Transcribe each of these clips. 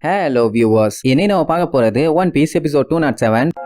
Hello viewers, இன்னைக்கு நம்ம பார்க்க போறது ஒன் பீஸ் எபிசோட் 207.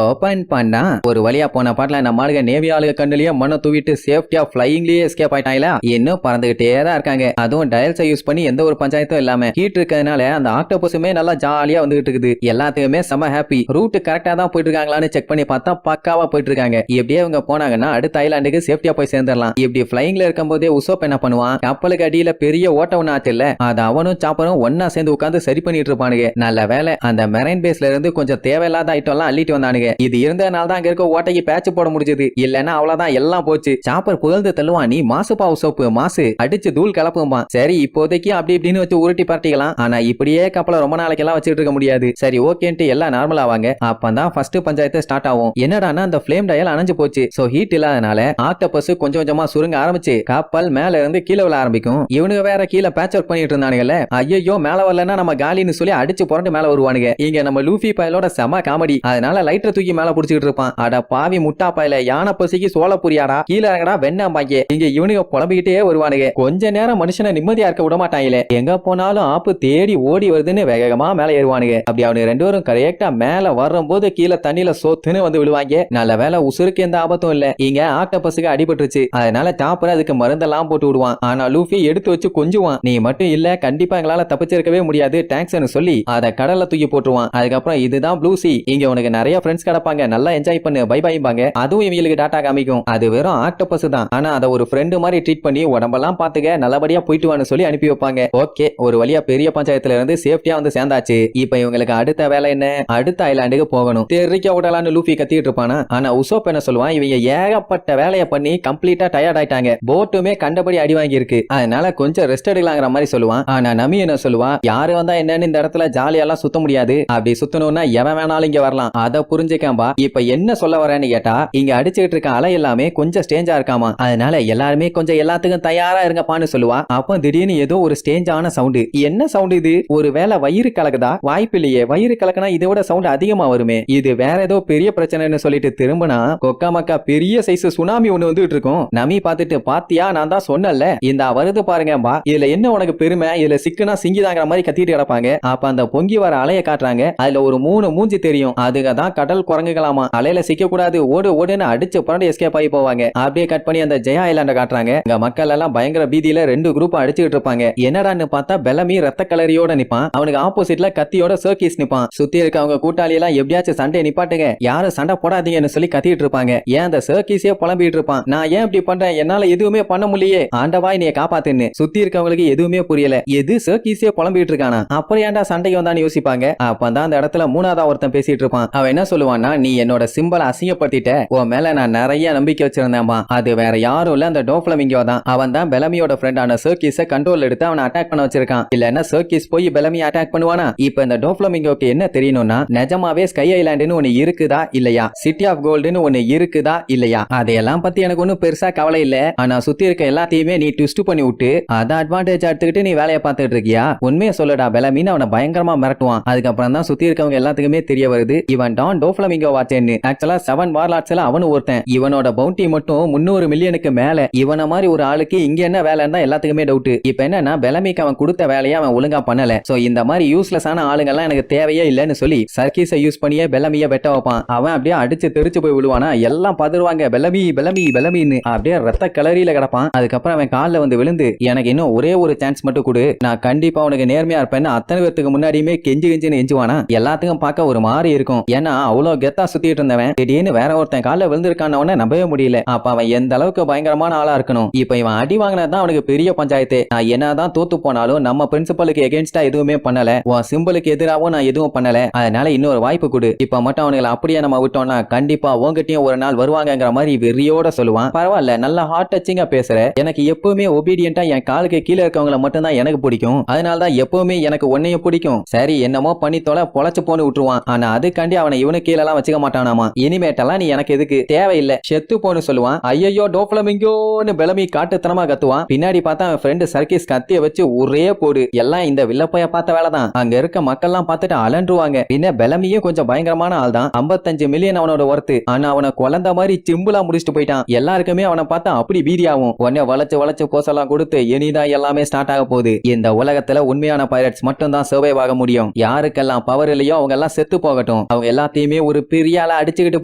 ஓபன் பண்ணா ஒரு வழியா போன பாட்டுல நம்ம ஆளுங்க நேவி ஆளுக கண்ணுலயே மண்ணை தூவிட்டு சேஃப்டியா பிளைங்லயே எஸ்கேப் ஆயிட்டாங்களா. இன்னும் பறந்துகிட்டே தான் இருக்காங்க. அதுவும் டயல்ஸை யூஸ் பண்ணி எந்த ஒரு பஞ்சாயத்தும் இல்லாம ஹீட் இருக்கிறதுனால அந்த ஆக்டோபஸுமே நல்லா ஜாலியா வந்துகிட்டு இருக்குது. எல்லாத்துக்குமே செம ஹாப்பி. ரூட் கரெக்டா தான் போயிட்டு இருக்காங்களான்னு செக் பண்ணி பார்த்தா பக்காவா போயிட்டு இருக்காங்க. இப்படியே இவங்க போனாங்கன்னா அடுத்த ஐலாண்டுக்கு சேஃப்டியா போய் சேர்ந்துடலாம். இப்படி பிளைங்ல இருக்கும் போதே உசோப் என்ன பண்ணுவான், கப்பலுக்கு அடியில பெரிய ஓட்ட ஒண்ணு ஆச்சு இல்ல, அது அவனும் சாப்பரும் ஒன்னா சேர்ந்து உட்காந்து சரி பண்ணிட்டு இருப்பானுங்க. நல்ல வேலை அந்த மெரைன் பேஸ்ல இருந்து கொஞ்சம் தேவையில்லாத ஐட்டம் எல்லாம் அள்ளிட்டு வந்தானுங்க. இது இருந்தனால தான் அங்க இருக்க ஓட்டைக்கு பேட்ச் போட முடிஞ்சது. இல்லன்னா அவ்வளவுதான், எல்லாம் போச்சு. சாப்பர் புகழ்ந்து தள்ளுவான், நீ மாசுப்பா உசோப்பு மாசு, அடிச்சு தூள் கலப்புமா. சரி இப்போதைக்கு அப்படி இப்படின்னு வச்சு உருட்டி பரட்டிக்கலாம். ஆனா இப்படியே கப்பலை ரொம்ப நாளைக்கு எல்லாம் வச்சுட்டு இருக்க முடியாது. சரி ஓகேன்ட்டு எல்லாம் நார்மல் ஆவாங்க. அப்பதான் ஃபர்ஸ்ட் பஞ்சாயத்து ஸ்டார்ட் ஆகும். என்னடானா அந்த ஃப்ளேம் டயல் அணைஞ்சு போச்சு. சோ ஹீட் இல்லாதனால ஆக்டோபஸ் கொஞ்சம் கொஞ்சமா சுருங்க ஆரம்பிச்சு கப்பல் மேல இருந்து கீழே விழ ஆரம்பிக்கும். இவனுங்க வேற கீழே பேட்ச் ஒர்க் பண்ணிட்டு இருந்தானுங்கல்ல, ஐயோ மேல வரலன்னா நம்ம காலின்னு சொல்லி அடிச்சு புரண்டு மேல வருவானுங்க. இங்க நம்ம லூஃபி பயலோட செம காமெடி. அதனால லைட்டர் தூக்கி மேல புடிச்சிட்டு இருப்பான். அட பாவி முட்டா பயல, யானை பசிக்கு சோள புரியாடா, கீழே இறங்கடா வெண்ணாம்பாங்க. இங்க இவனுங்க புலம்பிக்கிட்டே வருவானுங்க. கொஞ்ச நேரம் மனுஷனை நிம்மதியா இருக்க விட மாட்டாங்களே. எங்க போனாலும் ஆப்பு தேடி ஓடி வருதுன்னு வேகமா மேல ஏறுவானுங்க. அப்படி அவனுக்கு ரெண்டு பேரும் கரெக்டா மேல வரும்போது கீழே தண்ணியில சோத்துன்னு வந்து விழுவாங்க. நல்ல வேலை உசுருக்கு எந்த ஆபத்தும் இல்ல. இங்க ஆக்டோபஸுக்கு அடிபட்டுருச்சு. அதனால சாப்பர் அதுக்கு மருந்தெல்லாம் போட்டு விடுவான். ஆனா லூஃபி எடுத்து வச்சு கொஞ்சுவான். நீ மட்டும் இல்ல கண்டிப்பா எங்களால தப்பிச்சிருக்கவே முடியாது தேங்க்ஸ்னு சொல்லி அதை கடல்ல தூக்கி போட்டுருவான். அதுக்கப்புறம் இதுதான் ப்ளூ சி, இங்க உனக்கு நிறைய ஃப்ரெண்ட்ஸ் கிடப்பாங்க, நல்லா என்ஜாய் பண்ணு, பை பைபாங்க. அதுவும் இவங்களுக்கு டாட்டா காமிக்கும். அது வெறும் ஆக்டோபஸ் தான், ஆனா அதை ஒரு ஃப்ரெண்டு மாதிரி ட்ரீட் பண்ணி உடம்பெல்லாம் பாத்துக்க நல்லபடியா போயிட்டு வான்னு சொல்லி அனுப்பி வைப்பாங்க. ஓகே, ஒரு வழியா பெரிய பஞ்சாயத்துல இருந்து சேஃப்டியா வந்து சேர்ந்தாச்சு. இப்ப இவங்களுக்கு அடுத்த வேலை என்ன, அடுத்த ஐலாண்டுக்கு போகணும். தெரிக்க விடலான்னு லூஃபி கத்திட்டு இருப்பானா. ஆனா உசோப் என்ன சொல்லுவான், இவங்க ஏகப்பட்ட வேலையை பண்ணி கம்ப்ளீட்டா டயர்ட் ஆயிட்டாங்க, போட்டுமே கண்டபடி அடி வாங்கி இருக்கு, அதனால கொஞ்சம் ரெஸ்ட் எடுக்கலாங்கிற மாதிரி சொல்லுவான். ஆனா நமி என்ன சொல்லுவா, யாரு வந்தா என்னன்னு இந்த இடத்துல ஜாலியெல்லாம் சுத்த முடியாது, அப்படி சுத்தணும்னா எவன் வேணாலும் இங்க வரலாம், அதை புரிஞ்சுக்காம்பா. இப்ப என்ன சொல்ல வரேன்னு கேட்டா, இங்க அடிச்சுட்டு இருக்க அலை எல்லாமே கொஞ்சம் ஸ்டேஞ்சா இருக்காமா, அதனால எல்லாருமே கொஞ்சம் எல்லாத்துக்கும் தயாரா இருங்கப்பான்னு சொல்லுவா. அப்ப திடீர்னு ஏதோ ஒரு ஸ்டேஞ்சான சவுண்ட். என்ன சவுண்ட் இது, ஒரு வேளை வயிறு கலக்குதா? வாய்ப்பு இல்லையே, வயிறு கலக்குனா இதோட சவுண்ட் அதிகமா வருமே, இது வேற ஏதோ பெரிய பிரச்சனைன்னு சொல்லிட்டு திரும்பினா கொக்கா மக்கா பெரிய சைஸ் சுனாமி ஒண்ணு வந்துட்டு இருக்கும். நமி பார்த்துட்டு, பாத்தியா நான் தான் சொன்னல இந்த வருது பாருங்கம்பா, இதுல என்ன உனக்கு பெருமை, இதுல சிக்குனா சிங்கிதாங்கிற மாதிரி கத்திட்டு கிடப்பாங்க. அப்ப அந்த பொங்கி வர அலைய காட்டுறாங்க. அதுல ஒரு 3 மூஞ்சி தெரியும். அதுதான் கடல் குரங்குகளாமா. அலையில சிக்க கூடாது, ஓடு ஓடுன்னு அடிச்சு புரண்டு எஸ்கேப் ஆகி போவாங்க. அப்படியே கட் பண்ணி அந்த ஜெயா ஐலாண்ட காட்டுறாங்க. இங்க மக்கள் எல்லாம் பயங்கர பீதியில 2 குரூப் அடிச்சுட்டு இருப்பாங்க. என்னடான்னு பார்த்தா பெலமி ரத்த கலரியோட நிப்பான். அவனுக்கு ஆப்போசிட்ல கத்தியோட சர்க்கீஸ் நிப்பான். சுத்தி இருக்கவங்க கூட்டாளி எல்லாம் எப்படியாச்சும் சண்டை நிப்பாட்டுங்க, யாரும் சண்டை போடாதீங்கன்னு சொல்லி கத்திட்டு இருப்பாங்க. ஏன் அந்த சர்க்கீஸே புலம்பிட்டு இருப்பான், நான் ஏன் இப்படி பண்றேன், என்னால எதுவுமே பண்ண முடியலையே, ஆண்டவாய் நீ காப்பாத்துன்னு. சுத்தி இருக்கவங்களுக்கு எதுவுமே புரியல, எது சர்க்கீஸே புலம்பிட்டு இருக்கானா, அப்புறம் ஏன்டா சண்டைக்கு வந்தான்னு யோசிப்பாங்க. அப்பதான் அந்த இடத்துல 3ஆவதா ஒருத்தன் பேசிட்டு இருப்பான். அவன் என்ன சொல்லுவான்னா, நீ என்னோட சிம்பலை அசிங்கப்படுத்திட்ட, உன் மேல நான் நிறைய நம்பிக்கை வச்சிருந்தேன்பா, அது வேற யாரும் இல்ல அந்த டோஃப்ளமிங்கோ தான். அவன் தான் பெலமியோட ஃப்ரெண்டான சர்க்கீஸை கண்ட்ரோல் எடுத்து அவனை அட்டாக் பண்ண வச்சிருக்கான். இல்லன்னா சர்க்கீஸ் போய் பெலமியை அட்டாக் பண்ணுவானா? இப்ப இந்த டோஃப்ளமிங்கோக்கு என்ன தெரியணும்னா, நிஜமாவே ஸ்கை ஐலாண்டுன்னு ஒன்னு இருக்குதா இல்லையா, சிட்டி ஆஃப் கோல்டுன்னு ஒன்னு இருக்குதா இல்லையா, அதையெல்லாம் பத்தி எனக்கு ஒன்னும் பெருசா கவலை இல்ல. ஆனா சுத்தி இருக்க எல்லாத்தையுமே நீ ட்விஸ்ட் பண்ணி விட்டு அதை அட்வான்டேஜ் எடுத்துக்கிட்டு நீ வேலையை பார்த்துட்டு இருக்கியா, உண்மையை சொல்லடா பெலமின்னு அவனை பயங்கரமா மிரட்டுவான். அதுக்கப்புறம் தான் சுத்தி இருக்கவங்க எல்லாத்துக்குமே தெரிய வருது, இவன் டான் டோஃப்ளமிங்கோ வாச்சேன்னு. ஆக்சுவலா 7 வார்லார்ட்ஸ்ல அவனு ஒருத்தன். இவனோட பவுண்டி மட்டும் 300 மில்லியனுக்கு மேல. இவன மாதிரி ஒரு ஆளுக்கு இங்க என்ன வேலைன்னு தான் எல்லாத்துக்குமே டவுட். இப்ப என்னன்னா பெலமிக்கு அவன் கொடுத்த வேலையை அவன் ஒழுங்கா பண்ணல. சோ இந்த மாதிரி யூஸ்லெஸ்ஸான ஆளுங்க எல்லாம் எனக்கு தேவையே இல்லன்னு சொல்லி சர்க்கீஸை யூஸ் பண்ணியே பெலமிய வெட்ட வைப்பான். அவன் அப்படியே அடிச்சு தெரிச்சு போய் விழுவானா. எல்லாம் பதறுவாங்க, பெலமி பெலமி பெலமின்னு. அப்படியே ரத்த கலரியில கிடப்பான். அதுக்கப்புறம் அவன் காலில் வந்து விழுந்து, எனக்கு இன்னும் ஒரே ஒரு சான்ஸ் மட்டும் கொடு, நான் கண்டிப்பா உனக்கு நேர்மையா இருப்பேன்னு அத்தனை பேருக்கு முன்னாடியுமே கெஞ்சி கெஞ்சின்னு எஞ்சுவானா. எல்லாத்துக்கும் பார்க்க ஒரு மாதிரி இருக்கும். ஏன்னா அவ்வளவு கெத்தா சுத்திட்டு இருந்தவன் திடீர்னு வேற ஒருத்தன் காலில் விழுந்திருக்கான நம்பவே முடியல. அப்ப அவன் எந்த அளவுக்கு பயங்கரமான ஆளா இருக்கணும். இப்ப இவன் அடி வாங்கினதான் அவனுக்கு பெரிய பஞ்சாயத்து. நான் என்னதான் தோத்து போனாலும் நம்ம பிரின்சிபலுக்கு எகென்ஸ்டா எதுவுமே பண்ணல, உன் சிம்பிளுக்கு எதிராகவும் நான் எதுவும் பண்ணல, அதனால இன்னொரு வாய்ப்பு கொடு. இப்ப மட்டும் அவனுங்களை அப்படியே நம்ம விட்டோம்னா கண்டிப்பா உங்ககிட்டயும் ஒரு நாள் வருவாங்கங்கிற மாதிரி வெறியோட சொல்லுவான். பரவாயில்ல, நல்லா ஹார்ட் டச்சிங்கா பேசுற, எனக்கு எப்பவுமே ஒபீடியன்ட்டா என் காலுக்கு கீழே இருக்கவங்கள மட்டும் தான் எனக்கு பிடிக்கும், அதனாலதான் எப்பவுமே எனக்கு உன்னையும் பிடிக்கும். சரி என்னமோ பண்ணி தொலை பொழைச்சு போன்னு விட்டுருவான். ஆனா அதுக்காண்டி அவனை இவனுக்கே கீழ எல்லாம் வச்சுக்க மாட்டானாமா. இனிமேட்டெல்லாம் நீ எனக்கு எதுக்கு தேவையில்லை, செத்து போன்னு சொல்லுவான். ஐயோ டோஃப்ளமிங்கோன்னு பெலமி காட்டுத்தனமா கத்துவான். பின்னாடி பார்த்தா அவன் ஃப்ரெண்டு சர்க்கீஸ் கத்திய வச்சு ஒரே போடு. எல்லாம் இந்த வில்லப்பைய பார்த்த வேலைதான். அங்க இருக்க மக்கள் எல்லாம் பார்த்துட்டு அலன்றுவாங்க. பின்ன பெலமியும் கொஞ்சம் பயங்கரமான ஆள் தான். 55 மில்லியன் அவனோட ஒர்த்து. ஆனா அவனை குழந்த மாதிரி சிம்பிளா முடிச்சுட்டு போயிட்டான். எல்லாருக்குமே அவனை பார்த்தா அப்படி பீதியாகும். உடனே வளைச்சு போசெல்லாம் கொடுத்து இனிதான் எல்லாமே ஸ்டார்ட் ஆக போகுது. இந்த உலகத்துல உண்மையான பைரட்ஸ் மட்டும் தான் சர்வைவ் ஆக முடியும். யாருக்கெல்லாம் பவர் இல்லையோ அவங்க எல்லாம் செத்து போகட்டும். அவங்க எல்லாத்தையுமே ஒரு பெரிய ஆளா அடிச்சுக்கிட்டு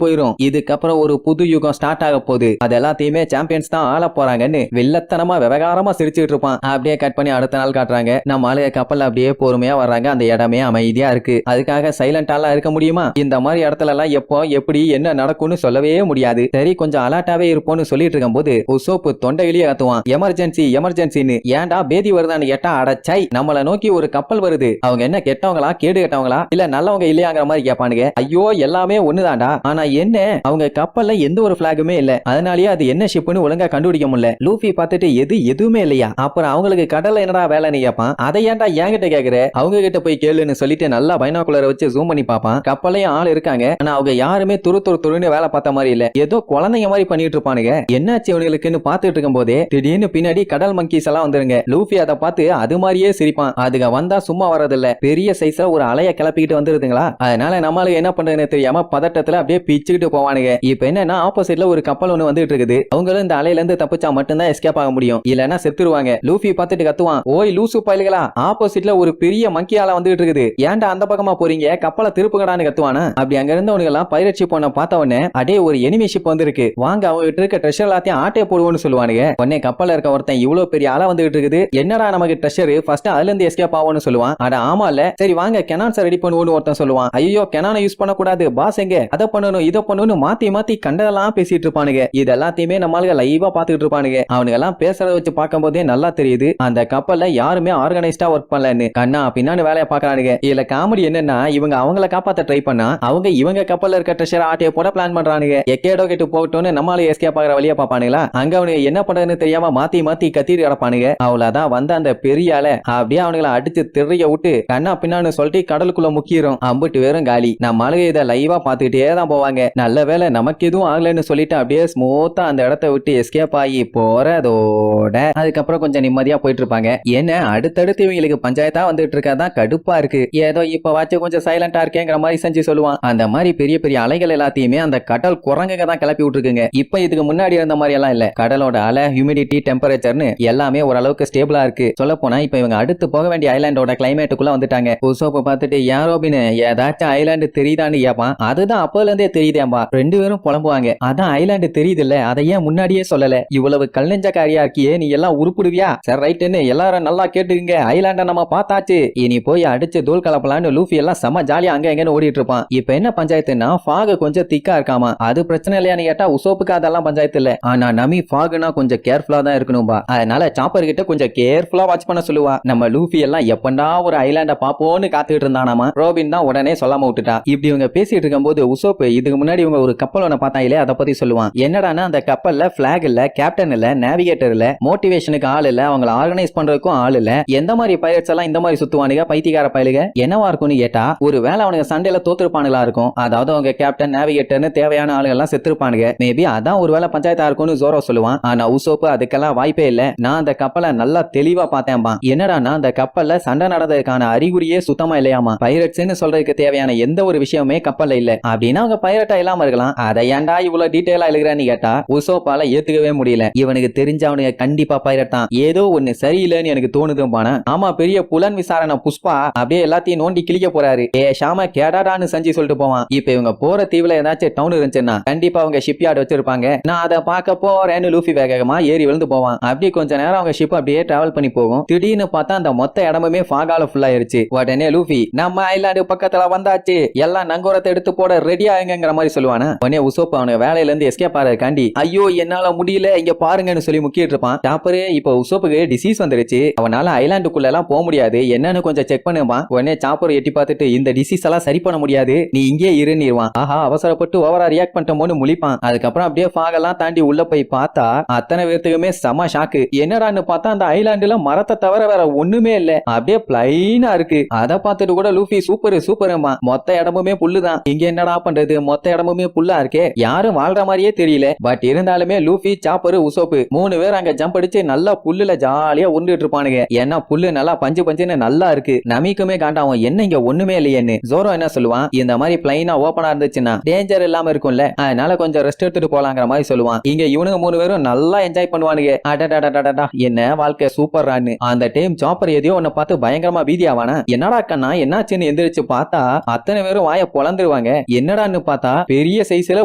போயிரும். இதுக்கப்புறம் ஒரு புது யுகம் ஸ்டார்ட் ஆக போகுது. அது எல்லாத்தையுமே சாம்பியன்ஸ் தான் ஆள போறாங்கன்னு வில்லத்தனமா விவகாரமா சிரிச்சுட்டு இருப்பான். அப்படியே கட் பண்ணி அடுத்த நாள் காட்டுறாங்க. நம்ம ஆளுக கப்பல் அப்படியே பொறுமையா வர்றாங்க. அந்த இடமே அமைதியா இருக்கு. அதுக்காக சைலண்டாலாம் இருக்க முடியுமா? இந்த மாதிரி இடத்துல எல்லாம் எப்போ எப்படி என்ன நடக்கும்னு சொல்லவே முடியாது. சரி கொஞ்சம் அலர்ட்டாவே இருப்போம்னு சொல்லிட்டு இருக்கும் போது உசோப்பு தொண்டையிலேயே கத்துவான், எமர்ஜென்சி எமர்ஜென்சின்னு. ஏன்டா பேதி வருதான்னு கேட்டா, அடச்சை நம்மள நோக்கி ஒரு கப்பல் வருது. அவங்க என்ன கெட்டவங்களா கேடு கெட்டவங்களா இல்ல நல்லவங்க இல்லையாங்கிற மாதிரி கேட்பானுங்க. ஐயோ எல்லாமே ஒண்ணுதான்டா. ஆனா என்ன அவங்க கப்பல்ல எந்த ஒரு பிளாகுமே இல்ல. அதனாலயே அது என்ன ஷிப்னு ஒழுங்கா கண்டுபிடிக்க முடியல. லூஃபி பார்த்துட்டு எதுவுமே இல்லையா? அப்புறம் அவங்களுக்கு கடல்ல என்னடா வேலைன்னு கேட்பான். அதை ஏன்டா என்கிட்ட கேக்குற, அவங்க கிட்ட போய் கேளுன்னு சொல்லிட்டு நல்லா பைனாகுலரை வச்சு ஜூம் பண்ணி பாப்பான். கப்பலையும் ஆள் இருக்காங்க. ஆனா அவங்க யாருமே துருன்னு வேலை பார்த்த மாதிரி இல்ல. ஏதோ குழந்தைங்க மாதிரி பண்ணிட்டு இருப்பானுங்க. என்னாச்சு இவங்களுக்குன்னு பாத்துட்டு இருக்கும் போதே திடீர்னு பின்னாடி கடல் மங்கீஸ் எல்லாம் வந்துருங்க. லூஃபி அதை பார்த்து அது மாதிரியே சிரிப்பான். அதுங்க வந்தா சும்மா வரதில்ல, பெரிய சைஸ்ல ஒரு அலைய கிளப்பிக்கிட்டு வந்துருதுங்களா. அதனால நம்மளுக்கு என்ன பண்றதுன்னு தெரியாம பதட்டத்துல அப்படியே பிச்சுக்கிட்டு போவானுங்க. இப்ப என்னன்னா ஆப்போசிட்ல ஒரு கப்பல் ஒண்ணு வந்துட்டு இருக்குது. அவங்களும் இந்த அலையில இருந்து தப்பிச்சா மட்டும்தான் எஸ்கேப் ஆக முடியும், இல்லன்னா செத்துருவாங்க. லூஃபி பார்த்துட்டு கத்துவான், ஓய் லூசு பயலுகளா, ஆப்போசிட்ல ஒரு பெரிய மங்கி ஆள வந்துட்டு இருக்குது, ஏன்டா அந்த பக்கமா போறீங்க, கப்பலை திருப்புங்கடான்னு கத்துவானா. அப்படி அங்க இருந்தவங்க எல்லாம் பைரட் ஷிப் ஒன்ன பார்த்த உடனே அடே ஒரு எனிமி ஷிப் வந்திருக்கு, வாங்க அவங்க கிட்ட இருக்க ட்ரெஷர் எல்லாத்தையும் ஆட்டைய போடுவோம்னு சொல்லுவானுங்க. உடனே கப்பல்ல இருக்க ஒருத்தன் இவ்வளவு பெரிய ஆளா வந்துட்டு இருக்குது, என்னடா நமக்கு ட்ரெஷர், ஃபர்ஸ்ட் அதுல இருந்து எஸ்கேப் ஆவோம்னு சொல்லுவான். அட ஆமா இல்ல, சரி வாங்க கெனான்ஸ் ரெடி பண்ணுவோம்னு ஒருத்தன் சொல்லுவான். ஐயோ கெனானை யூஸ் பண்ண கூடாது பாஸ், எங்க அதை பண்ணணும் இதை பண்ணணும் மாத்தி கண்டதெல்லாம் பேசிட்டு இருப்பானுங்க. இது எல்லாத்தையுமே நம்மளுக்கு லைவா பாத்துக்கிட்டு இருப்பானுங்க. அவனுங்க எல்லாம் பேசுறத வச்சு பார்க்கும் போதே நல்லா தெரியுது அந்த கப்பல்ல யாருமே ஆர்கனைஸ்டா ஒர்க் பண்ணலன்னு. கண்ணா பின்னாடி வேலையை பாக்குறானுங்க. இதுல காமெடி என்னன்னா இவங்க அவங்கள காப்பாத்த ட்ரை பண்ணா அவங்க இவங்க கப்பல்ல இருக்க ட்ரெஷர் ஆட்டைய போட பிளான் பண்றானுங்க. எக்கேடோ கெட்டு போகட்டும்னு நம்மளால எஸ்கேப் ஆகிற வழியா பாப்பானுங்களா. அங்க அவனுங்க என்ன பண்றதுன்னு தெரியாம மாத்தி கத்திட்டு கிடப்பானுங்க. அவ்வளவுதான் வந்த அந்த பெரிய ஆள அப்படியே அவனுங்களை அடிச்சு திரைய விட்டு கண்ணா பின்னான்னு சொல்லிட்டு கடலுக்குள்ள முக்கிரும். அம்புட்டு வேறும் காலி. நம்ம ஆளுங்க இதை லைவா பாத்துக்கிட்டே தான் போவாங்க. நல்ல வேலை நமக்கு எதுவும் ஆகலன்னு சொல்லிட்டு அப்படியே ஸ்மூத்தா அந்த இடத்த விட்டு எஸ்கேப் ஆகி போறதோட அதுக்கப்புறம் கொஞ்சம் நிம்மதியா போயிட்டு இருப்பாங்க. என்ன அடுத்தடுத்து இவங்களுக்கு பஞ்சாயத்தா வந்துட்டு இருக்காதான் கடுப்பா இருக்கு. ஏதோ இப்ப வாச்சு கொஞ்சம் சைலண்டா இருக்கேங்கிற மாதிரி செஞ்சு சொல்லுவான். அந்த மாதிரி பெரிய பெரிய அலைகள் எல்லாத்தையுமே அந்த கடல் குரங்குங்க தான் கிளப்பி விட்டுருக்குங்க. இப்ப இதுக்கு முன்னாடி இருந்த மாதிரி எல்லாம் இல்ல. கடலோட அலை, ஹியூமிடிட்டி, டெம்பரேச்சர்னு எல்லாமே ஓரளவுக்கு ஸ்டேபிளா இருக்கு. சொல்ல போனா இப்ப இவங்க அடுத்து போக வேண்டிய ஐலாண்டோட கிளைமேட்டுக்குள்ள வந்துட்டாங்க. உசோப்ப பார்த்துட்டு யாரோபின்னு ஏதாச்சும் ஐலாண்டு தெரியுதான்னு கேட்பான். அதுதான் அப்பல இருந்தே தெரியுதேம்பா. ரெண்டு பேரும் புலம்புவாங்க. அதான் ஐலாண்டு தெரியுது இல்ல, அதை ஏன் முன்னாடியே சொல்லல, இவ்வளவு கல்நெஞ்சக்காரியா இருக்கியே நீ எல்லாம் உருப்பிடுவியா. சரி ரைட்டுன்னு எல்லாரும் நல்லா கேட்டுருங்க, ஐலாண்ட நம்ம பார்த்தாச்சு, இனி போய் அடிச்சு தூள் கலப்பலான்னு லூஃபி எல்லாம் செம ஜாலியா அங்க எங்கன்னு ஓடிட்டு இருப்பான். இப்ப என்ன பஞ்சாயத்துன்னா ஃபாக் கொஞ்சம் திக்கா இருக்காமா. அது பிரச்சனை இல்லையான்னு கேட்டா உசோப்புக்கு அதெல்லாம் பஞ்சாயத்து இல்ல. ஆனா நமி ஃபாக்னா கொஞ்சம் கேர்ஃபுல்லா தான் இருக்கணும்பா. அதனால சாப்பர் கிட்ட கொஞ்சம் கேர்ஃபுல்லா வாட்ச் பண்ண சொல்லுவா. நம்ம லூஃபி எல்லாம் எப்பண்டா ஒரு ஐலாண்ட பாப்போன்னு காத்துக்கிட்டு இருந்தானாமா. ரோபின் தான் உடனே சொல்லாம விட்டுட்டா. இப்படி இவங்க பேசிட்டு இருக்கும் போது உசோப்பு இதுக்கு முன்னாடி இவங்க ஒரு கப்பல் ஒண்ணு பார்த்தாங்களே அதை பத்தி சொல்லுவான். என்னடானா அந்த கப்பல்ல பிளாக் இல்ல, கேப்டன் இல்ல, நேவிகேட்டர் இல்ல, மோட்டிவேஷனுக்கு ஆள் இல்ல, அவங்களை ஆர்கனைஸ் பண்றதுக்கும் ஆள் இல்ல. எந்த மாதிரி பைரட்ஸ் எல்லாம் இந்த மாதிரி சுத்துவானுங்க பைத்தியக்கார பயலுக. என்னவா இருக்கும்னு கேட்டா ஒரு வேளை அவனுங்க சண்டையில தோத்துருப்பானுங்களா இருக்கும். அதாவது அவங்க கேப்டன் நேவிகேட்டர்னு தேவையான ஆளுங்க எல்லாம் செத்துருப்பானுங்க. மேபி அதான் ஒரு வேளை பஞ்சாயத்தா இருக்கும்னு ஜோரோ சொல்லுவான். ஆனா உசோப்பு அதுக்கெல்லாம் வாய்ப்பே இல்ல, நான் அந்த கப்பலை நல்லா தெளிவா பார்த்தேன்பா. என்னடானா அந்த கப்பல்ல சண்டை நடந்ததுக்கான அறிகுறியே சுத்தமா இல்லையாமா. பைரட்ஸ்னு சொல்றதுக்கு தேவையான எந்த ஒரு விஷயமே கப்பல்ல இல்ல. அப்படின்னா அவங்க பைரட்டா இல்லாம இருக்கலாம். அதை ஏன்டா இவ்வளவு டீடைலா எழுதுறான்னு கேட்டா உசோப்பால ஏத்துக்கவே முடியல. இவனுக்கு தெரிஞ்ச அவனுக்கு கண்டிப்பா பைரட் தான். ஏதோ ஒண்ணு சரியில்லைன்னு எனக்கு தோணுதும்பான. ஆமா பெரிய புலன் விசாரணை புஷ்பா அப்படியே எல்லாத்தையும் நோண்டி கிளிக்க போறாரு. ஷாம கேடாடான்னு செஞ்சு சொல்லிட்டு போவான். இப்ப இவங்க போற தீவுல ஏதாச்சும் டவுன் இருந்துச்சுன்னா கண்டிப்பா அவங்க ஷிப் யார்டு வச்சிருப்பாங்க. நான் அதை பார்க்க போறேன்னு லூஃபி வேகமா ஏறி விழுந்து போவான். அப்படியே கொஞ்ச நேரம் அவங்க ஷிப் அப்படியே டிராவல் பண்ணி போகும். திடீர்னு பார்த்தா அந்த மொத்த இடமுமே ஃபாகால ஃபுல் ஆயிருச்சு. உடனே லூஃபி நம்ம ஐலாண்டு பக்கத்துல வந்தாச்சு, எல்லாம் நங்கூரத்தை எடுத்து போட ரெடி ஆகுங்கிற மாதிரி சொல்லுவானா. உடனே உசோப்பு அவன வேலையில இருந்து எஸ்கேப் ஆறதுக்காண்டி ஐயோ என்னால முடியல இங்க பாருங்கன்னு சொல்லி முக்கிட்டு இருப்பான். டாப்பரே இப்ப உசோப்புக்கு டிசீஸ் வந்துருச்சு, அவனால ஐலாண்டுக்குள்ள எல்லாம் போக முடியாது, என்னன்னு கொஞ்சம் செக் பண்ணுமா. உடனே சாப்பர் எட்டி பார்த்துட்டு இந்த டிசீஸ் எல்லாம் சரி பண்ண முடியாது, நீ இங்கே இருன்னிருவான். ஆஹா அவசரப்பட்டு ஓவரா ரியாக்ட் பண்ணிட்டோமோன்னு முழிப்பான். அதுக்கப்புறம் அப்படியே ஃபாகெல்லாம் தாண்டி உள்ள போய் பார்த்தா அத்தனை பேர்த்துக்குமே செம ஷாக்கு. என்னடான்னு பார்த்தா அந்த ஐலாண்டுல மரத்தை தவிர வேற ஒண்ணுமே இல்ல, அப்படியே பிளைனா இருக்கு. அதை பார்த்துட்டு கூட லூஃபி சூப்பர் சூப்பர்மா, மொத்த இடமுமே புல்லுதான், தான். இங்க என்னடா பண்றது, மொத்த இடமுமே புல்லா இருக்கே, யாரும் வாழ்ற மாதிரியே தெரியல. பட் இருந்தாலுமே லூஃபி, சாப்பர், உசோப்பு 3 பேர் அங்க ஜம்ப் அடிச்சு நல்லா புல்லுல ஜாலியா உருண்டுட்டு இருப்பானுங்க. ஏன்னா புல்லு நல்லா பஞ்சு பஞ்சுன்னு நல்லா இருக்கு. நமிக்குமே காண்டாவும் என்ன இங்க ஒண்ணுமே இல்லையேன்னு. ஜோரோ என்ன சொல்லுவான், இந்த மாதிரி பிளைனா ஓபனா இருந்துச்சுன்னா டேஞ்சர் இல்லாம இருக்கும்ல, அதனால கொஞ்சம் ரெஸ்ட் எடுத்துட்டு போலாங்கிற மாதிரி சொல்லுவான். இங்க இவனுங்க 3 பேரும் நல்லா என்ஜாய் பண்ணுவானுங்க. அடடடடடா என்ன வாழ்க்கை சூப்பரான்னு. அந்த டைம் சாப்பர் எதையோ ஒன்ன பார்த்து பயங்கரமா பீதியாவானா, என்னடா கண்ணா என்னாச்சுன்னு எந்திரிச்சு பார்த்தா அத்தனை பேரும் வாய பொளந்துருவாங்க. என்னடான்னு பார்த்தா பெரிய சைஸ்ல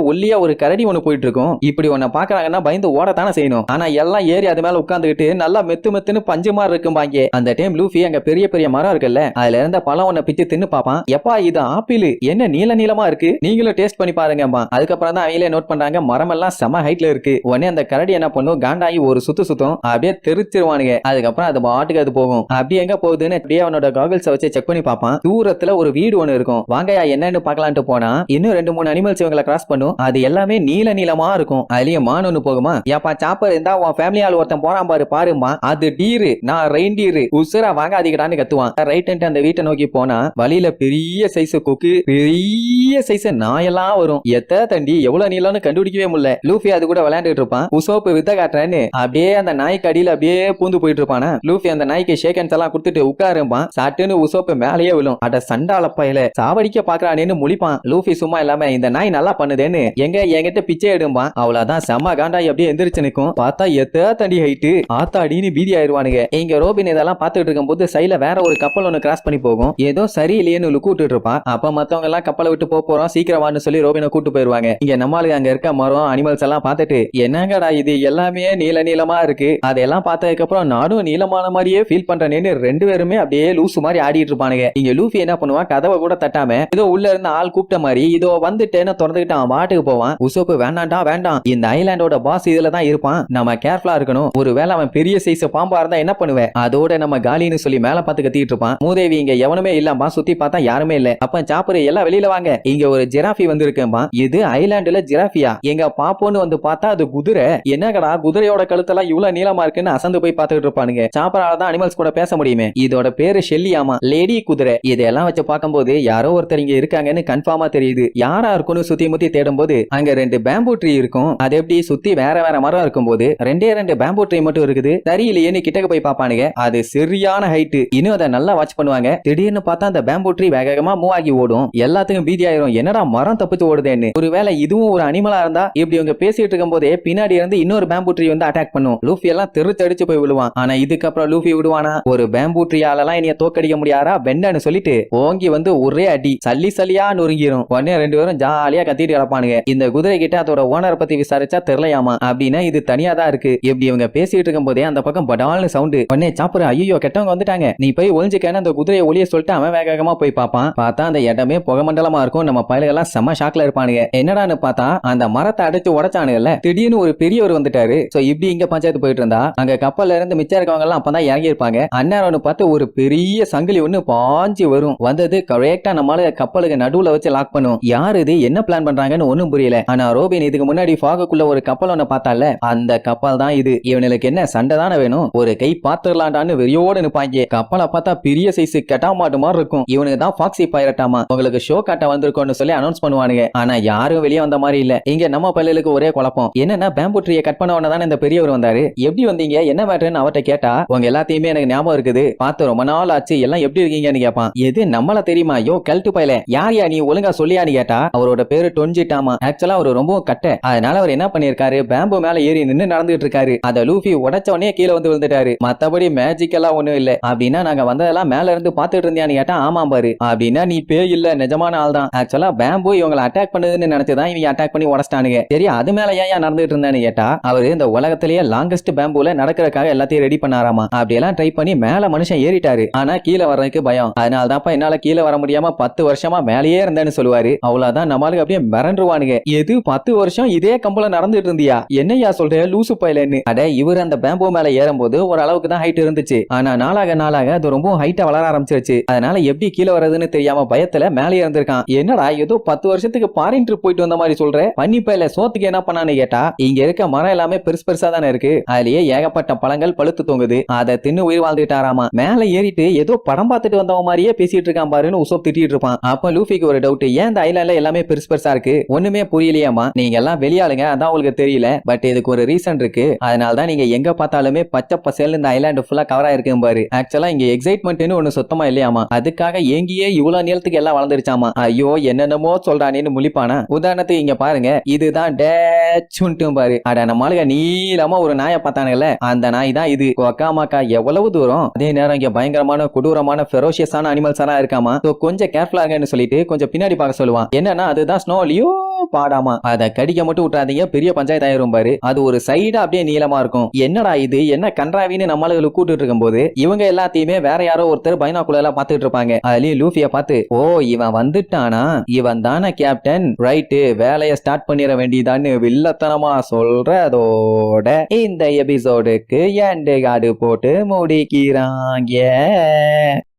ஒல்லியா ஒரு கரடி ஒண்ணு போயிட்டு இருக்கும். இப்படி ஒன்ன பாக்குறாங்கன்னா பயந்து ஓடத்தானே செய்யணும். ஆனா எல்லாம் ஏறி அது மேல உட்கார்ந்துகிட்டு நல்லா மெத்து மெத்துன்னு பஞ்சு மாதிரி இருக்கும் பாங்க. அந்த டைம் லூஃபி அங்க பெரிய பெரிய மரம் இருக்குல்ல, அதுல இருந்த பழம் ஒன்ன பிச்சு தின்னு பாப்பான். எப்பா இது ஆப்பிள், என்ன நீல நீளமா இருக்கு, நீங்களும் டேஸ்ட் பண்ணி பாருங்கம்மா. அதுக்கப்புறம் தான் அவங்களே நோட் பண்றாங்க மரம் எல்லாம் செம ஹைட்ல இருக்கு. உடனே அந்த கரடி என்ன பண்ணும், காண்டாயி ஒரு சுத்தம் அப்படியே தெரிச்சிருவானுங்க. அதுக்கப்புறம் அது பாட்டுக்கு அது போகும். அப்படி எங்க போகுதுன்னு அப்படியே அவனோட காகல்ஸ் வச்சு செக் பண்ணி பாப்பான். தூரத்துல ஒரு வீடு ஒண்ணு இருக்கும். வாங்கயா என்னன்னு பாக்கலான்ட்டு போனா இன்னும் 2-3 அனிமல்ஸ் இவங்களை கிராஸ் பண்ணும். அது எல்லாமே நீல நீளமா இருக்கும். அதுலயும் மான் ஒண்ணு போகுமா, ஏப்பா சாப்பர் இருந்தா உன் ஃபேமிலி ஆள் ஒருத்தன் போறான் பாரு, பாருமா அது டீரு, நான் ரெயின்டீரு, உசுரா வாங்க அதிகடான்னு கத்துவான். ரைட் அந்த வீட்டை நோக்கி போனா வழியில பெரிய சைஸ் கொக்கு, பெரிய சைஸ் நாயெல்லாம் வரும். எத்த தண்டி எவ்வளவு நீளம்னு கண்டுபிடிக்கவே முடியல. லூஃபி அது கூட விளையாண்டுட்டு இருப்பான். உசோப்பு வித்த காட்டுறேன்னு அப்படியே அந்த நாய்க்கு அடியில அப்படியே பூந்து போயிட்டு இருப்பானா. லூஃபி அந்த நாய்க்கு ஷேக் ஹேண்ட்ஸ் எல்லாம் கொடுத்துட்டு உட்காருப்பான். சாட்டுன்னு உசோப்பு மேலேயே விழும். அட சண்டால பையல சாவடிக்க பாக்குறானேன்னு முழிப்பான். லூஃபி சும்மா இல்லாம இந்த நாய் நல்லா பண்ணுதேன்னு என்கிட்ட பிச்சை எடுப்பான். அவ்வளவுதான் செம்ம காண்டாய் அப்படியே எந்திரிச்சு நிக்கும். பார்த்தா எத்த தண்டி ஹைட்டு, ஆத்தாடின்னு பீதி ஆயிருவானுங்க. இங்க ரோபின் இதெல்லாம் பாத்துட்டு இருக்கும் போது சைல வேற ஒரு கப்பல் ஒண்ணு கிராஸ் பண்ணி போகும். ஏதோ சரியில்லையேன்னு லுக்கு விட்டுட்டு இருப்பான். அப்ப மத்தவங்க எல்லாம் கப்பலை விட்டு போறோம் சீக்கிரம் வான்னு சொல்லி ரோபினை கூட்டு போயிருவாங்க. இங்க நம்மளுக்கு அங்க இருக்க மரம் அனிமல்ஸ் எல்லாம் பார்த்துட்டு என்னங்கடா இது எல்லாமே நீல நீளமா இருக்கு, அதெல்லாம் பார்த்ததுக்கு அப்புறம் நானும் நீளமான மாதிரியே ஃபீல் பண்றேன்னு 2 பேருமே அப்படியே லூசு மாதிரி ஆடிட்டு இருப்பானுங்க. இங்க லூஃபி என்ன பண்ணுவான், கதவை கூட தட்டாம இதோ உள்ள இருந்து ஆள் கூப்பிட்ட மாதிரி இதோ வந்துட்டேன்னு திறந்துகிட்டு அவன் பாட்டுக்கு போவான். உசோப்பு வேண்டாண்டா வேண்டாம், இந்த ஐலாண்டோட பாஸ் இதுல தான் இருப்பான், நம்ம கேர்ஃபுல்லா இருக்கணும், ஒருவேளை அவன் பெரிய சைஸ் பாம்பா இருந்தா என்ன பண்ணுவேன், அதோட நம்ம காலின்னு சொல்லி மேல பார்த்து கத்திட்டு இருப்பான். மூதேவி இங்க எவனுமே இல்லாமா, சுத்தி பார்த்தா யாருமே இல்ல. அப்ப சாப்பர் எல்லாம் வெளியில வாங்க, இங்க ஒரு ஜிராஃபி வந்து இருக்கேன்பா. இது ஐலாண்டுல ஜிராஃபியா, எங்க பாப்போன்னு வந்து பார்த்தா அது குதிரை. என்னங்கடா குதிரையோட கழுத்தெல்லாம் இவ்வளவு நீளமா இருக்குன்னு அசந்து போய் பார்த்துட்டு இருப்பானுங்க. சாப்பரால தான் அனிமல்ஸ் கூட பேச முடியுமே. இதோட பேரு ஷெல்லியாமா, லேடி குதிரை. இதெல்லாம் வச்சு பார்க்கும்போது யாரோ ஒருத்தர் இங்க இருக்காங்கன்னு கன்ஃபார்மா தெரியுது. யாரா இருக்கும்னு சுத்தி முத்தி தேடும் போது அங்க 2 பேம்பு ட்ரீ இருக்கும். அது எப்படி சுத்தி வேற வேற மரம் இருக்கும் போது 2 பேம்பு ட்ரீ மட்டும் இருக்குது. சரியில்லையேன்னு கிட்டக்க போய் பாப்பானுங்க. அது சரியான ஹைட். இன்னும் அதை நல்லா வாட்ச் பண்ணுவாங்க. திடீர்னு பார்த்தா அந்த பேம்பு ட்ரீ வேகமா மூவ் ஆகி ஓடும். எல்லாத்துக்கும் பீதி ஆயிரும், என்னடா மரம் தப்பிச்சு ஓடுதேன்னு. ஒருவேளை இதுவும் ஒரு அனிமலா இருந்தா இப்படி இவங்க பேசிட்டு இருக்கும் போதே பின்னாடி இருந்து இன்னொரு பேம்பு ட்ரீ வந்து அட்டாக் பண்ணும். லூஃபி எல்லாம் தெரிச்சடிச்சு போய் விழுவான். ஆனா இதுக்கப்புறம் லூஃபி விடுவானா, ஒரு பேம்பு ட்ரீயாலலாம் இனிய தோக்கடிக்க முடியாதா வெண்டன்னு சொல்லிட்டு ஓங்கி வந்து ஒரே அடி சல்லி சல்லியா நொறுங்கிரும். உடனே 2 பேரும் ஜாலியா கத்திட்டு கிடப்பானுங்க. இந்த குதிரை கிட்ட அதோட ஓனர் பத்தி விசாரிச்சா தெரியலையாமா. அப்படின்னா இது தனியா தான் இருக்கு. இப்படி இவங்க பேசிட்டு இருக்கும் போதே அந்த பக்கம் படால்னு சவுண்ட். உடனே சாப்பர் ஐயோ கெட்டவங்க வந்துட்டாங்க, நீ போய் ஒளிஞ்சுக்கன்னு அந்த குதிரையை ஒளிய சொல்லிட்டு அவன் வேகமா போய் பார்ப்பான். பார்த்தா அந்த இடமே புகமண்டலமா இருக்கும். நம்ம பயல்கள்லாம் செம்ம ஷாக்ல இருப்பானுங்க. என்னடான்னு பார்த்தா அந்த மரத்தை அடிச்சு உடைச்சானுங்கல்ல, திடீர்னு ஒரு பெரியவர் வந்துட்டாரு. சோ இப்படி இங்க பஞ்சாயத்து போயிட்டு இருந்தா அங்க கப்பல்ல இருந்து மிச்சம் இருக்கவங்க எல்லாம் அப்பதான் இறங்கி இருப்பாங்க. அந்நேரம் பார்த்து ஒரு பெரிய சங்கிலி ஒண்ணு பாஞ்சு வரும். வந்தது கரெக்டா நம்மளால கப்பலுக்கு நடுவுல வச்சு லாக் பண்ணும். யாரு இது, என்ன பிளான் பண்றாங்கன்னு ஒண்ணும் புரியல. ஆனா ரோபின் இதுக்கு முன்னாடி ஃபாகுக்குள்ள ஒரு கப்பல் ஒண்ணு பார்த்தால, அந்த கப்பல் தான் இது. இவனுக்கு என்ன சண்டை தானே வேணும், ஒரு கை பாத்துடலாண்டான்னு வெறியோடு நிப்பாங்க. கப்பலை பார்த்தா பெரிய சைஸ் கெட்டாமாட்டு மாதிரி இருக்கும். இவனுக்கு தான் ஃபாக்ஸி பைரட்டாமா, உங்களுக்கு ஷோ காட்ட வந்திருக்கோம்னு சொல்லி அனௌன்ஸ் பண்ணுவானுங்க. ஆனா யாரும் வெளியே வந்த மாதிரி இல்ல. இங்க நம்ம பள்ளிகளுக்கு ஒரே குழப்பம். என்னன்னா பேம்பு ட்ரீயை கட் பண்ண உடனே தானே இந்த பெரியவர் வந்தாரு, எப்படி வந்தீங்க என்ன மேட்டர்னு அவர்கிட்ட கேட்டா, உங்க எல்லாத்தையுமே எனக்கு ஞாபகம் இருக்குது, பார்த்து ரொம்ப நாள் ஆச்சு, எல்லாம் எப்படி இருக்கீங்கன்னு கேட்பான். எது நம்மள தெரியுமா, யோ கல்ட்டு பையல யாரியா நீ ஒழுங்கா சொல்லியான்னு கேட்டா அவரோட பேரு டொன்ஜிட்டாமா. ஆக்சுவலா அவர் ரொம்ப கட்ட, அதனால அவர் என்ன பண்ணிருக்காரு, பேம்பு மேல ஏறி நின்னு நடந்துட்டு இருக்காரு. அத லூஃபி உடைச்ச உடனே கீழே வந்து விழுந்துட்டாரு. மத்தபடி மேஜிக் எல்லாம் ஒண்ணும் இல்ல. அப்படின்னா நாங்க வந்ததெல்லாம் மேல இருந்து பாத்துட்டு இருந்தியான்னு கேட்டா ஆமா பாரு. அப்படின்னா நீ பேய் இல்ல, நிஜமான ஆள் தான். ஆக்சுவலா பேம்பு இவங்களை அட்டாக் பண்ணுதுன்னு நினைச்சுதான் இவங்க அட்டாக் பண்ணி உடச்சிட்டானுங்க. சரி அது மேல ஏன் நடந்துட்டு இருந்தான்னு கேட்டா, அவரு இந்த உலகத்திலேயே லாங்கஸ்ட் பேம்புல நடக்கிறதுக்காக எல்லாத்தையும் ரெடி பண்ணாராமா. அப்படி எல்லாம் ட்ரை பண்ணி மேல மனுஷன் ஏறிட்டாரு. ஆனா கீழே வர்றதுக்கு பயம். அதனால தான்ப்பா என்னால கீழே வர முடியாம 10 வருஷமா மேலேயே இருந்தேன்னு சொல்லுவாரு. அவ்வளவுதான் நம்மளுக்கு அப்படியே மிரண்டுருவானுங்க. எது 10 வருஷம் இதே கம்பல நடந்துட்டு இருந்தியா, என்னையா சொல்ற லூசு பையலன்னு. அட இவர் அந்த பேம்பு மேல ஏறும்போது ஒரு அளவுக்கு தான் ஹைட் இருந்துச்சு. ஆனா நாளாக நாளாக அது ரொம்ப ஹைட்டா வளர ஆரம்பிச்சிருச்சு. அதனால எப்படி கீழே வர்றதுன்னு தெரியாம பயத்துல மேலே இருந்திருக்கான். என்னடா ஏதோ 10 வருஷத்துக்கு ஃபாரின் ட்ரிப் போயிட்டு வந்த மாதிரி சொல்ற, பண்ணி பையல சோத்துக்கு என்ன பண்ணான்னு கேட்டா, இங்க இருக்க மரம் எல்லாமே பெருசு பெருசா தானே இருக்கு, அதுலயே ஏகப்பட்ட பழங்கள் பழுத்து தொங்குது, அதை தின்னு உயிர் வாழ்ந்துட்டாராமா. மேல ஏறிட்டு ஏதோ படம் பார்த்துட்டு வந்தவங்க மாதிரியே பேசிட்டு இருக்கான் பாருன்னு உசோப் திட்டிட்டு இருப்பான். அப்ப லூஃபிக்கு ஒரு ஒரு டவுட், ஏன் இந்த ஐலாண்ட்ல எல்லாமே பெருசு பெருசா இருக்கு, ஒண்ணுமே புரியலையாமா. நீங்க எல்லாம் வெளியாளுங்க, அதான் உங்களுக்கு தெரியல. பட் இதுக்கு ஒரு ரீசன் இருக்கு. அதனாலதான் நீங்க எங்க பார்த்தாலுமே பச்சை பசேல்னு இந்த ஐலாண்ட் ஃபுல்லா கவர் ஆயிருக்கும் பாரு. ஆக்சுவலா இங்க எக்ஸைட்மெண்ட்னு ஒண்ணு சுத்தமா இல்லையாமா. அதுக்காக ஏங்கியே இவ்வளவு நீளத்துக்கு எல்லாம் வளர்ந்துருச்சாமா. ஐயோ என்னென்னமோ சொல்றானேன்னு முழிப்பானா. உதாரணத்துக்கு இங்க பாருங்க, இதுதான் டேச்சுன்ட்டும் பாரு. அட நம்மளுங்க நீளமா ஒரு நாயை பார்த்தானுங்கல்ல, அந்த நாய் தான் இது. ஒக்காமாக்கா எவ்வளவு தூரம். அதே நேரம் இங்க பயங்கரமான கொடூரமான ஃபெரோஷியஸான அனிமல்ஸ் எல்லாம் இருக்காமா. கொஞ்சம் கேர்ஃபுல்லா இருங்கன்னு சொல்லிட்டு கொஞ்சம் பின்னாடி பார்க்க சொல்லுவான். என்னன்னா அதுதான் ஸ்னோலியோ பாடாமா. அத கடிக்க மட்டும் விட்டுறாதீங்க, பெரிய பஞ்சாயத்து ஆயிரும் பாரு. அது ஒரு சைடா அப்படியே நீளமா இருக்கும். என்னடா இது, என்ன கன்றாவின்னு நம்மளுக்கு கூட்டிட்டு இருக்கும் போது இவங்க எல்லாத்தையுமே வேற யாரோ ஒருத்தர் பைனாக்குலர் எல்லாம் பாத்துட்டு இருப்பாங்க. அதுலயும் லூஃபிய பார்த்து, ஓ இவன் வந்துட்டானா, இவன் தானே கேப்டன், ரைட்டு வேலையை ஸ்டார்ட் பண்ணிட வேண்டியதான்னு வில்லத்தனமா சொல்றதோட இந்த எபிசோடுக்கு எண்டு கார்டு போட்டு முடிக்கிறாங்க.